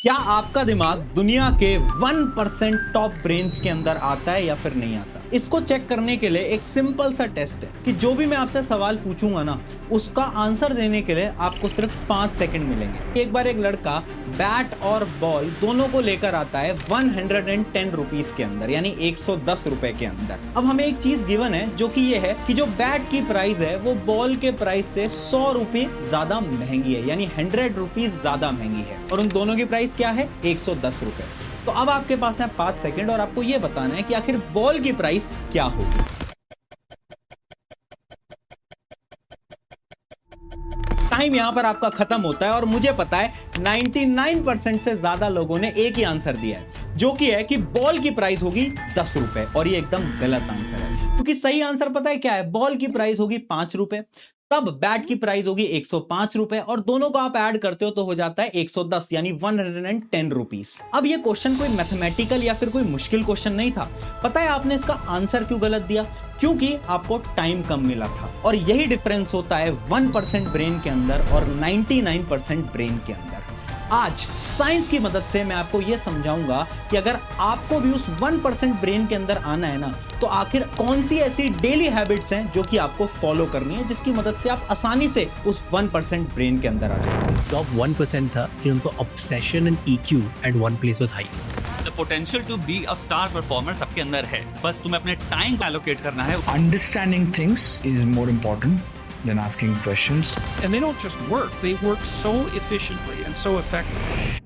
क्या आपका दिमाग दुनिया के 1% टॉप ब्रेन्स के अंदर आता है या फिर नहीं आता? इसको चेक करने के लिए एक सिंपल सा टेस्ट है कि जो भी मैं आपसे सवाल पूछूंगा ना, उसका आंसर देने के लिए आपको सिर्फ 5 सेकंड मिलेंगे। एक बार एक लड़का बैट और बॉल दोनों को लेकर आता है 110 रुपीस के अंदर, यानी 110 रुपए के अंदर। अब हमें एक चीज गिवन है जो कि ये है कि जो बैट की प्राइस है वो बॉल के प्राइस से 100 रुपए ज्यादा महंगी है, यानी 100 रुपीज ज्यादा महंगी है, और उन दोनों की प्राइस क्या है? 110 रुपए। तो अब आपके पास है 5 सेकंड और आपको यह बताना है कि आखिर बॉल की प्राइस क्या होगी। टाइम यहां पर आपका खत्म होता है और मुझे पता है 99% से ज्यादा लोगों ने एक ही आंसर दिया है, जो कि है कि बॉल की प्राइस होगी 10 रुपए, और ये एकदम गलत आंसर है, क्योंकि सही आंसर पता है क्या है? बॉल की प्राइस होगी 5 रुपए, तब बैट की प्राइस होगी 105 रुपए, और दोनों को आप ऐड करते हो तो हो जाता है 110, यानी 110 रुपीस। अब ये क्वेश्चन कोई मैथमेटिकल या फिर कोई मुश्किल क्वेश्चन नहीं था। पता है आपने इसका आंसर क्यों गलत दिया? क्योंकि आपको टाइम कम मिला था, और यही डिफरेंस होता है 1% ब्रेन के अंदर और 99% ब्रेन के अंदर। आज साइंस की मदद से मैं आपको यह समझाऊंगा कि अगर आपको भी उस 1% ब्रेन के अंदर आना है ना, तो आखिर कौन सी ऐसी डेली हैबिट्स हैं जो कि आपको फॉलो करनी है, जिसकी मदद से आप आसानी से उस 1% ब्रेन के अंदर आ जाएंगे। टॉप 1% था कि उनको obsession and EQ at one place was highest. The potential to be a star performer सबके अंदर है, बस तुम्हें अपने टाइम को एलोकेट करना है। Understanding things is more important than asking questions. And they don't just work, they work so efficiently and so effectively.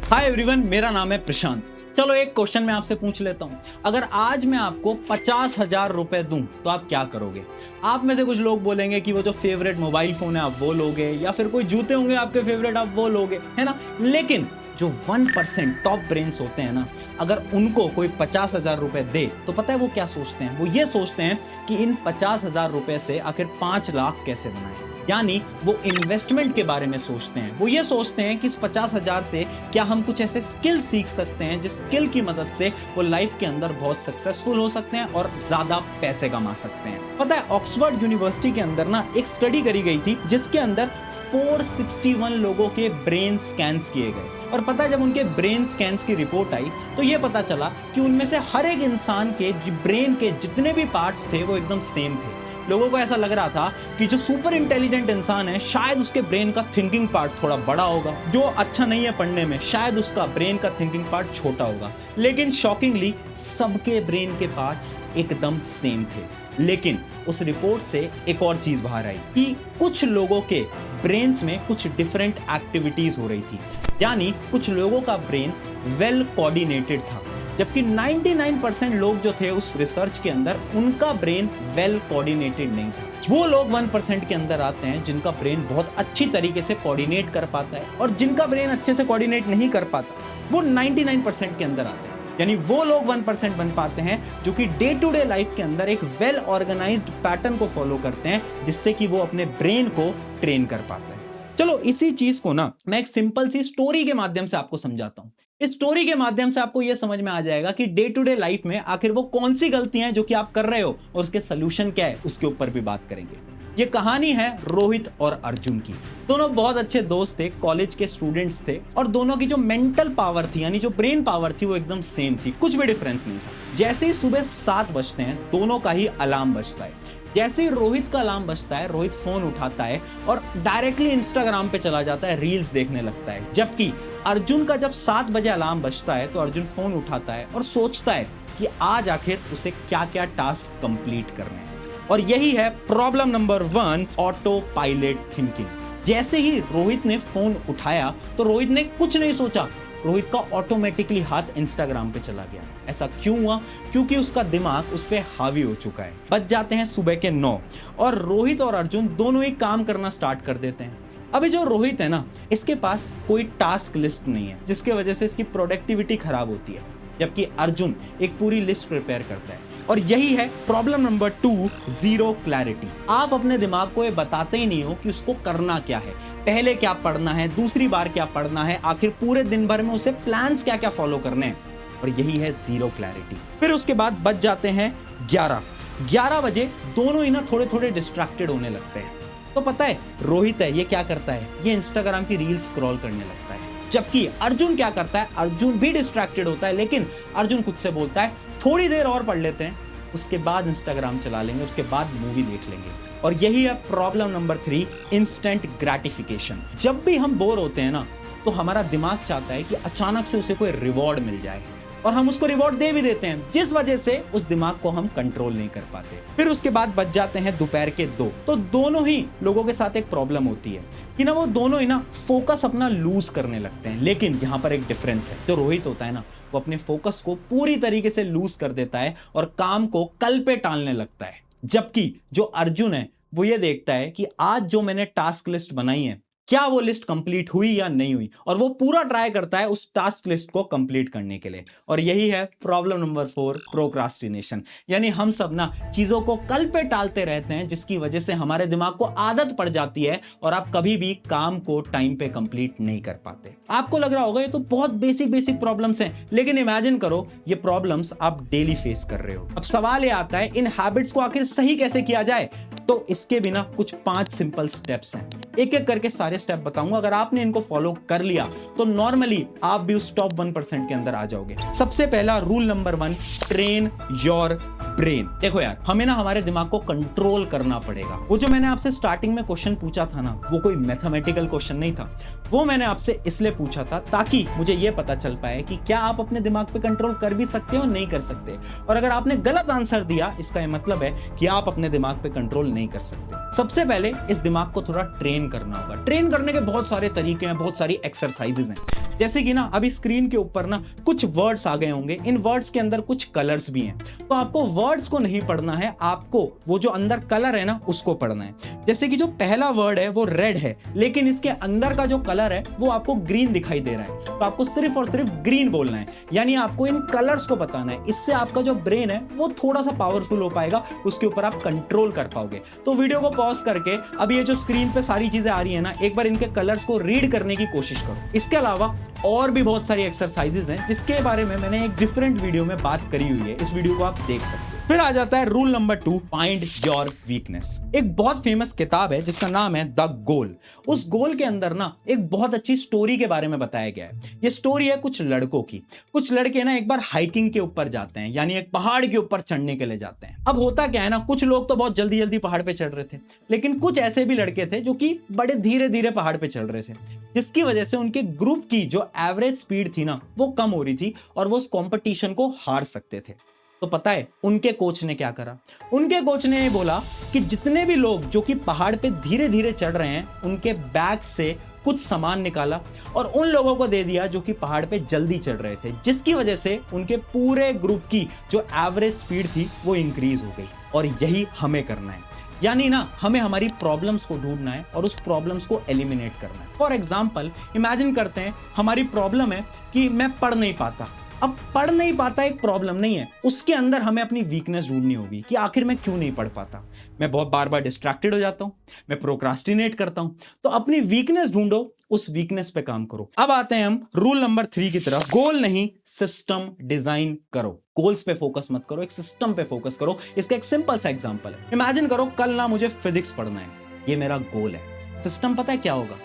Hi everyone, मेरा नाम है प्रशांत। चलो एक क्वेश्चन मैं आपसे पूछ लेता हूं। अगर आज मैं आपको 50,000 रुपए दूं तो आप क्या करोगे? आप में से कुछ लोग बोलेंगे कि वो जो फेवरेट मोबाइल फोन है आप वो लोगे, या फिर कोई जूते होंगे आपके फेवरेट आप वो लोगे, है ना? लेकिन जो 1% टॉप ब्रेन्स होते हैं ना, अगर उनको कोई 50,000 रुपए दे तो पता है वो क्या सोचते हैं? वो ये सोचते हैं कि इन 50,000 रुपए से आखिर 5 लाख कैसे बनाएं। यानी वो इन्वेस्टमेंट के बारे में सोचते हैं। वो ये सोचते हैं कि इस 50,000 से क्या हम कुछ ऐसे स्किल सीख सकते हैं जिस स्किल की मदद से वो लाइफ के अंदर बहुत सक्सेसफुल हो सकते हैं और ज्यादा पैसे कमा सकते हैं। पता है ऑक्सफोर्ड यूनिवर्सिटी के अंदर ना एक स्टडी करी गई थी जिसके अंदर 461 लोगों के ब्रेन स्कैन्स किए गए, और पता है जब उनके ब्रेन स्कैन्स की रिपोर्ट आई तो ये पता चला कि उनमें से हर एक इंसान के ब्रेन के जितने भी पार्ट्स थे वो एकदम सेम थे। लोगों को ऐसा लग रहा था कि जो सुपर इंटेलिजेंट इंसान है शायद उसके ब्रेन का थिंकिंग पार्ट थोड़ा बड़ा होगा, जो अच्छा नहीं है पढ़ने में शायद उसका ब्रेन का थिंकिंग पार्ट छोटा होगा। लेकिन शॉकिंगली सबके ब्रेन के पार्ट्स एकदम सेम थे। लेकिन उस रिपोर्ट से एक और चीज बाहर आई कि कुछ लोगों के ब्रेन्स में कुछ डिफरेंट एक्टिविटीज हो रही थी, यानी कुछ लोगों का ब्रेन वेल कोऑर्डिनेटेड था, जबकि 99% लोग जो थे उस रिसर्च के अंदर उनका ब्रेन वेल कोऑर्डिनेटेड नहीं था। वो लोग 1% के अंदर आते हैं जिनका ब्रेन बहुत अच्छी तरीके से कोऑर्डिनेट कर पाता है, और जिनका ब्रेन अच्छे से कोऑर्डिनेट नहीं कर पाता वो 99% के अंदर आते हैं। यानी वो लोग 1% बन पाते हैं जो कि डे टू डे लाइफ के अंदर एक वेल ऑर्गेनाइज्ड पैटर्न को फॉलो करते हैं, जिससे कि वो अपने ब्रेन को ट्रेन कर पाते हैं। चलो इसी चीज को ना मैं एक सिंपल सी स्टोरी के माध्यम से आपको समझाता हूं। इस स्टोरी के माध्यम से आपको यह समझ में आ जाएगा कि डे टू डे लाइफ में आखिर वो कौन सी गलतियां हैं जो कि आप कर रहे हो और उसके सोल्यूशन क्या है, उसके ऊपर भी बात करेंगे। ये कहानी है रोहित और अर्जुन की। दोनों बहुत अच्छे दोस्त थे, कॉलेज के स्टूडेंट्स थे, और दोनों की जो मेंटल पावर थी यानी जो ब्रेन पावर थी वो एकदम सेम थी, कुछ भी डिफरेंस नहीं था। जैसे ही सुबह 7 बजते हैं दोनों का ही अलार्म बजता है। जैसे ही रोहित का अलार्म बजता है रोहित फोन उठाता है और डायरेक्टली इंस्टाग्राम पे चला जाता है, रील्स देखने लगता है। जबकि अर्जुन का जब 7 बजे अलार्म बजता है तो अर्जुन फोन उठाता है और सोचता है कि आज आखिर उसे क्या क्या टास्क कंप्लीट करने हैं। और यही है problem number 1, auto pilot thinking. जैसे ही रोहित ने फोन उठाया तो रोहित ने कुछ नहीं सोचा, रोहित का ऑटोमेटिकली हाथ इंस्टाग्राम पे चला गया। ऐसा क्यों हुआ? क्योंकि उसका दिमाग उस पर हावी हो चुका है। बज जाते हैं सुबह के 9 और रोहित और अर्जुन दोनों ही काम करना स्टार्ट कर देते हैं। अभी जो रोहित है ना, इसके पास कोई टास्क लिस्ट नहीं है, जिसकी वजह से इसकी प्रोडक्टिविटी खराब होती है, जबकि अर्जुन एक पूरी लिस्ट प्रिपेयर करता है। और यही है प्रॉब्लम नंबर 2, जीरो क्लैरिटी। आप अपने दिमाग को ये बताते ही नहीं हो कि उसको करना क्या है, पहले क्या पढ़ना है, दूसरी बार क्या पढ़ना है, आखिर पूरे दिन भर में उसे प्लान्स क्या क्या फॉलो करने हैं, और यही है जीरो क्लैरिटी। फिर उसके बाद बज जाते हैं 11 बजे, दोनों ही ना थोड़े थोड़े डिस्ट्रैक्टेड होने लगते हैं। तो पता है रोहित है, ये क्या करता है, ये इंस्टाग्राम की रील स्क्रॉल करने लगता है। जबकि अर्जुन क्या करता है, अर्जुन भी डिस्ट्रैक्टेड होता है, लेकिन अर्जुन खुद से बोलता है थोड़ी देर और पढ़ लेते हैं, उसके बाद इंस्टाग्राम चला लेंगे, उसके बाद मूवी देख लेंगे। और यही है प्रॉब्लम नंबर 3, इंस्टेंट ग्रेटिफिकेशन। जब भी हम बोर होते हैं ना, तो हमारा दिमाग चाहता है कि अचानक से उसे कोई रिवॉर्ड मिल जाए, और हम उसको रिवॉर्ड दे भी देते हैं, जिस वजह से उस दिमाग को हम कंट्रोल नहीं कर पाते। फिर उसके बाद बच जाते हैं दोपहर के 2। तो दोनों ही लोगों के साथ एक प्रॉब्लम होती है कि ना वो दोनों ही ना फोकस अपना लूज करने लगते हैं। लेकिन यहाँ पर एक डिफरेंस है, जो रोहित होता है ना, वो अपने फोकस को पूरी तरीके से लूज कर देता है और काम को कल पे टालने लगता है। जबकि जो अर्जुन है वो ये देखता है कि आज जो मैंने टास्क लिस्ट बनाई है, क्या वो लिस्ट कंप्लीट हुई या नहीं हुई, और वो पूरा ट्राई करता है उस टास्क लिस्ट को कंप्लीट करने के लिए। और यही है प्रॉब्लम नंबर 4, प्रोक्रास्टिनेशन। यानी हम सब ना चीजों को कल पे टालते रहते हैं, जिसकी वजह से हमारे दिमाग को आदत पड़ जाती है और आप कभी भी काम को टाइम पे कंप्लीट नहीं कर पाते। आपको लग रहा होगा ये तो बहुत बेसिक प्रॉब्लम्स हैं, लेकिन इमेजिन करो ये प्रॉब्लम्स आप डेली फेस कर रहे हो। अब सवाल ये आता है, इन हैबिट्स को आखिर सही कैसे किया जाए? तो इसके बिना कुछ 5 सिंपल स्टेप्स हैं। एक एक करके सारे स्टेप बताऊंगा। अगर आपने इनको फॉलो कर लिया तो नॉर्मली आप भी उस टॉप 1% के अंदर आ जाओगे। सबसे पहला rule number 1, train your brain. देखो यार, हमें ना हमारे दिमाग को कंट्रोल करना पड़ेगा। वो जो मैंने आपसे स्टार्टिंग में क्वेश्चन पूछा था ना, वो कोई मैथमेटिकल क्वेश्चन नहीं था। वो मैंने आपसे इसलिए पूछा था ताकि मुझे ये पता चल पाए कि क्या आप अपने दिमाग पे कंट्रोल कर भी सकते हो, नहीं कर सकते। और अगर आपने गलत आंसर दिया, इसका ये मतलब है कि आप अपने दिमाग पे कंट्रोल नहीं कर सकते। सबसे पहले इस दिमाग को थोड़ा ट्रेन करना होगा। ट्रेन करने के बहुत सारे तरीके हैं, बहुत सारी एक्सरसाइजेज हैं। जैसे कि ना अभी स्क्रीन के ऊपर ना कुछ वर्ड्स आ गए होंगे, इन वर्ड्स के अंदर कुछ कलर्स भी हैं। तो आपको वर्ड्स को नहीं पढ़ना है, आपको वो जो अंदर कलर है ना उसको पढ़ना है। जैसे कि जो पहला वर्ड है वो रेड है, लेकिन इसके अंदर का जो कलर है वो आपको ग्रीन दिखाई दे रहा है। तो आपको सिर्फ और सिर्फ ग्रीन बोलना है, यानी आपको इन कलर्स को बताना है। इससे आपका जो ब्रेन है वो थोड़ा सा पावरफुल हो पाएगा, उसके ऊपर आप कंट्रोल कर पाओगे। तो वीडियो को पॉज करके अभी ये जो स्क्रीन पे सारी चीजें आ रही है ना, एक बार इनके कलर्स को रीड करने की कोशिश करो। इसके अलावा और भी बहुत सारी एक्सरसाइजेज हैं जिसके बारे में मैंने एक डिफरेंट वीडियो में बात करी हुई है, इस वीडियो को आप देख सकते हो। फिर आ जाता है rule number 2, find your weakness. एक बहुत फेमस किताब है जिसका नाम है द गोल। उस गोल के अंदर ना एक बहुत अच्छी स्टोरी के बारे में बताया गया है। ये स्टोरी है कुछ लड़कों की। कुछ लड़के ना एक बार हाइकिंग के ऊपर जाते हैं, यानी एक पहाड़ के ऊपर चढ़ने के लिए जाते हैं। अब होता क्या है ना, कुछ लोग तो बहुत जल्दी जल्दी पहाड़ पे चढ़ रहे थे, लेकिन कुछ ऐसे भी लड़के थे जो कि बड़े धीरे धीरे पहाड़ पे चढ़ रहे थे, जिसकी वजह से उनके ग्रुप की जो एवरेज स्पीड थी ना वो कम हो रही थी और वो उस कंपटीशन को हार सकते थे। तो पता है उनके कोच ने क्या करा? उनके कोच ने बोला कि जितने भी लोग जो कि पहाड़ पे धीरे धीरे चढ़ रहे हैं, उनके बैग से कुछ सामान निकाला और उन लोगों को दे दिया जो कि पहाड़ पे जल्दी चढ़ रहे थे, जिसकी वजह से उनके पूरे ग्रुप की जो एवरेज स्पीड थी वो इंक्रीज हो गई। और यही हमें करना है, यानी ना हमें हमारी प्रॉब्लम्स को ढूंढना है और उस प्रॉब्लम्स को एलिमिनेट करना है। फॉर एग्जाम्पल इमेजिन करते हैं हमारी प्रॉब्लम है कि मैं पढ़ नहीं पाता। अब पढ़ नहीं पाता एक प्रॉब्लम नहीं है, उसके अंदर हमें अपनी वीकनेस ढूंढनी होगी कि आखिर मैं क्यों नहीं पढ़ पाता। मैं बहुत बार बार डिस्ट्रैक्टेड हो जाता हूं, मैं प्रोक्रास्टिनेट करता हूं। तो अपनी वीकनेस ढूंढो, उस वीकनेस पे काम करो। अब आते हैं हम रूल नंबर 3 की तरफ। गोल नहीं, सिस्टम डिजाइन करो। गोल्स पे फोकस मत करो, एक सिस्टम पे फोकस करो। इसका एक सिंपल सा एग्जांपल है, इमेजिन करो कल ना मुझे फिजिक्स पढ़ना है, ये मेरा गोल है। सिस्टम पता है क्या होगा?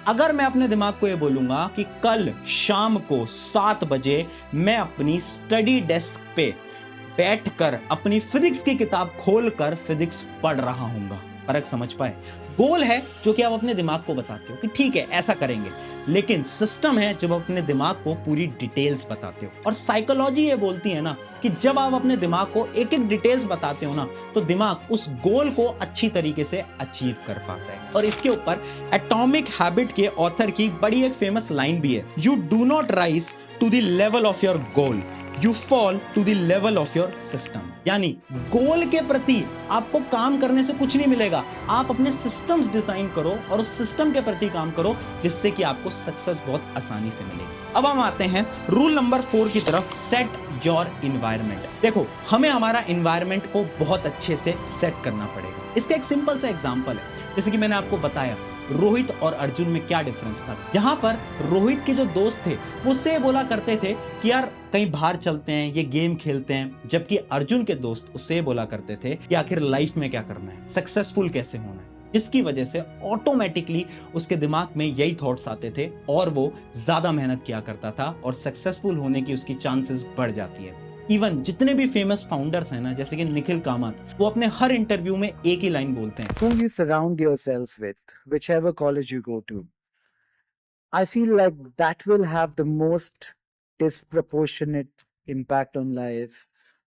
अगर मैं अपने दिमाग को ये बोलूंगा कि कल शाम को 7 बजे मैं अपनी स्टडी डेस्क पे बैठकर अपनी फिजिक्स की किताब खोलकर फिजिक्स पढ़ रहा हूंगा। फर्क समझ पाए? गोल है जो कि आप अपने दिमाग को बताते हो कि ठीक है ऐसा करेंगे, लेकिन सिस्टम है जब आप अपने दिमाग को पूरी डिटेल्स बताते हो। और साइकोलॉजी ये बोलती है ना कि जब आप अपने दिमाग को एक एक डिटेल्स बताते हो ना, तो दिमाग उस गोल को अच्छी तरीके से अचीव कर पाता है। और इसके ऊपर एटॉमिक हैबिट के ऑथर की बड़ी एक फेमस लाइन भी है, you do not rise to the level of your goal, you fall to the level of your system. यानी गोल के प्रति आपको काम करने से कुछ नहीं मिलेगा, आप अपने सिस्टम्स डिजाइन करो और उस सिस्टम के प्रति काम करो, जिससे कि आपको सक्सेस बहुत आसानी से मिलेगी। अब हम आते हैं रूल नंबर 4 की तरफ, सेट योर इन्वायरमेंट। देखो हमें हमारा इन्वायरमेंट को बहुत अच्छे से सेट करना पड़ेगा। इसका एक सिंपल सा एग्जांपल है, जैसे कि मैंने आपको बताया रोहित और अर्जुन में क्या डिफरेंस था। जहां पर रोहित के जो दोस्त थे वो उससे बोला करते थे कि यार कहीं बाहर चलते हैं, ये गेम खेलते हैं, जबकि अर्जुन के दोस्त उससे बोला करते थे कि आखिर लाइफ में क्या करना है, सक्सेसफुल कैसे होना है। जिसकी वजह से ऑटोमेटिकली उसके दिमाग में यही थॉट्स आते थे और वो ज्यादा मेहनत किया करता था और सक्सेसफुल होने की उसकी चांसेस बढ़ जाती है। इवन जितने भी फेमस फाउंडर्स हैं ना, जैसे कि निखिल कामत, वो अपने हर इंटरव्यू में एक ही लाइन बोलते हैं, whom you surround yourself with, whichever college you go to, I feel like that will have the most disproportionate impact on life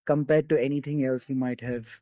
compared to anything else you might have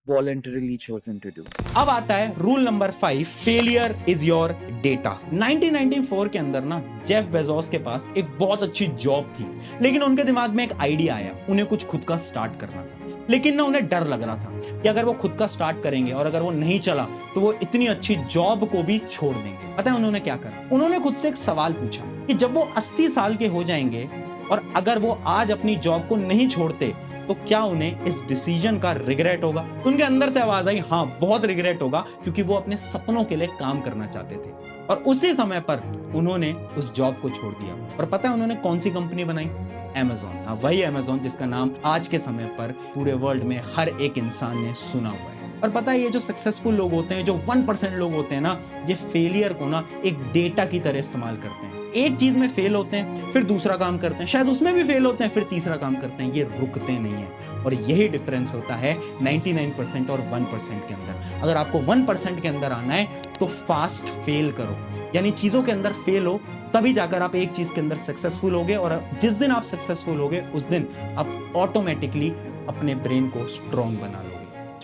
voluntarily chosen to do. अब आता है rule number 5, failure is your data. 1994 के अंदर ना Jeff Bezos के पास एक बहुत अच्छी जॉब थी, लेकिन उनके दिमाग में एक आइडिया आया, उन्हें कुछ खुद का स्टार्ट करना था। लेकिन ना उन्हें डर लग रहा था कि अगर वो खुद का स्टार्ट करेंगे और अगर वो नहीं चला तो वो इतनी अच्छी जॉब को भी छोड़ देंगे। पता है उन्होंने क्या करा? उन्होंने खुद से एक सवाल पूछा कि जब वो 80 साल के हो जाएंगे और अगर वो आज अपनी जॉब को नहीं छोड़ते तो क्या उन्हें इस डिसीजन का रिग्रेट होगा? तो उनके अंदर से आवाज आई, हाँ बहुत रिग्रेट होगा, क्योंकि वो अपने सपनों के लिए काम करना चाहते थे। और उसी समय पर उन्होंने उस जॉब को छोड़ दिया। और पता है उन्होंने कौन सी कंपनी बनाई? Amazon। हाँ, वही Amazon जिसका नाम आज के समय पर पूरे वर्ल्ड में हर एक इंसान ने सुना हुआ है। और पता है ये जो सक्सेसफुल लोग होते हैं, जो 1% लोग होते हैं ना, ये फेलियर को ना एक डेटा की तरह इस्तेमाल करते हैं। एक चीज में फेल होते हैं, फिर दूसरा काम करते हैं, शायद उसमें भी फेल होते हैं, फिर तीसरा काम करते हैं। ये रुकते नहीं है। और यही डिफरेंस होता है 99% और 1% के अंदर। अगर आपको 1% के अंदर आना है तो फास्ट फेल करो, यानी चीजों के अंदर फेल हो, तभी जाकर आप एक चीज के अंदर सक्सेसफुल होगे। और जिस दिन आप सक्सेसफुल होगे उस दिन आप ऑटोमेटिकली अपने ब्रेन को स्ट्रॉन्ग बना लोगे।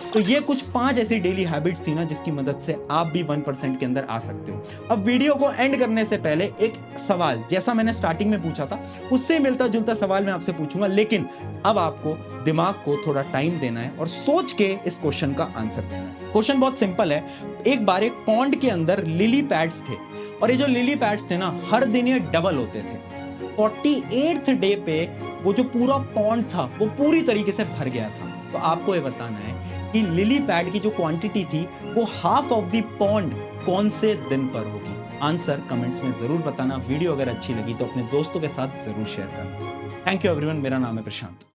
तो ये कुछ 5 ऐसी डेली हैबिट्स थी ना जिसकी मदद से आप भी 1% के अंदर आ सकते हो। अब वीडियो को एंड करने से पहले एक सवाल, जैसा मैंने स्टार्टिंग में पूछा था उससे मिलता जुलता सवाल मैं आपसे पूछूंगा, लेकिन अब आपको दिमाग को थोड़ा टाइम देना है और सोच के इस क्वेश्चन का आंसर देना है। क्वेश्चन बहुत सिंपल है। एक बार एक पॉन्ड के अंदर लिली पैड्स थे और ये जो लिली पैड्स थे ना, हर दिन ये डबल होते थे। 48th डे पे वो जो पूरा पॉन्ड था वो पूरी तरीके से भर गया था। तो आपको ये बताना है कि लिली पैड की जो क्वांटिटी थी वो हाफ ऑफ द पॉन्ड कौन से दिन पर होगी? आंसर कमेंट्स में जरूर बताना। वीडियो अगर अच्छी लगी तो अपने दोस्तों के साथ जरूर शेयर करना। थैंक यू एवरीवन, मेरा नाम है प्रशांत।